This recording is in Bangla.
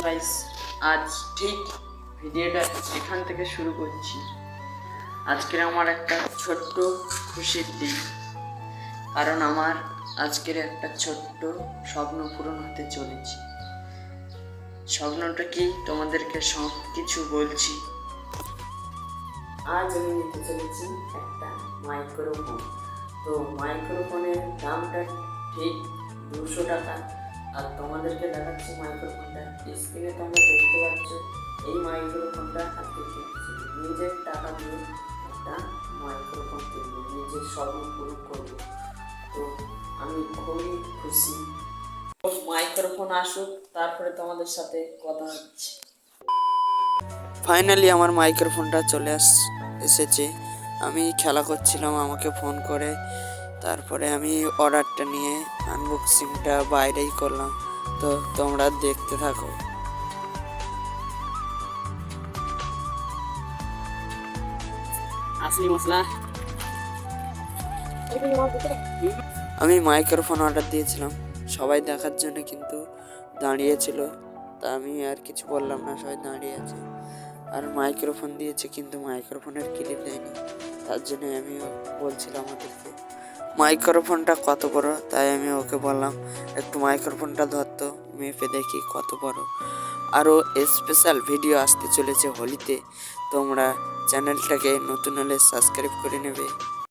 গাইস, আজ ঠিক ভিডিওটা এখান থেকে শুরু করছি। আজকের আমার একটা ছোট্ট খুশির দিন, কারণ আমার আজকের একটা ছোট্ট স্বপ্ন পূরণ হতে চলেছে। স্বপ্নটা কি তোমাদেরকে সব কিছু বলছি। আজ আমি নিতে চলেছি একটা মাইক্রোফোন। তো মাইক্রোফোনের দামটা ঠিক 200 টাকা। আর তোমাদেরকে দেখাচ্ছি মাইক্রোফোনটা, স্ক্রিনে তোমরা দেখতে পাচ্ছ। এই মাইক্রোফোনটা আজকে কিনছি, নিজের টাকা দিয়ে একটা মাইক্রোফোন কিনবো, নিজের স্বপ্ন পূরণ করবো। তো আমি খুবই খুশি। মাইক্রোফোন আসুক, তারপরে তোমাদের সাথে কথা হচ্ছে। ফাইনালি আমার মাইক্রোফোনটা চলে এসেছে। আমি খেলা করছিলাম, আমাকে ফোন করে তারপরে আমি অর্ডারটা নিয়ে আনবক্সিংটা বাইরেই করলাম। তো তোমরা দেখতে থাকো। আসলি মশলা, আমি মাইক্রোফোন অর্ডার দিয়েছিলাম সবাই দেখার জন্য, কিন্তু দাঁড়িয়েছিল। তা আমি আর কিছু বললাম না, সবাই দাঁড়িয়ে আছে। আর মাইক্রোফোন দিয়েছে কিন্তু মাইক্রোফোনের ক্লিপ দেয়নি। তার জন্য আমিও বলছিলাম ওদেরকে মাইক্রোফোনটা কত বড়, তাই আমি ওকে বললাম একটু মাইক্রোফোনটা ধরতো, মেপে দেখি কত বড়। আরও স্পেশাল ভিডিও আসতে চলেছে হোলিতে। তোমরা চ্যানেলটাকে নতুন হলে সাবস্ক্রাইব করে নেবে।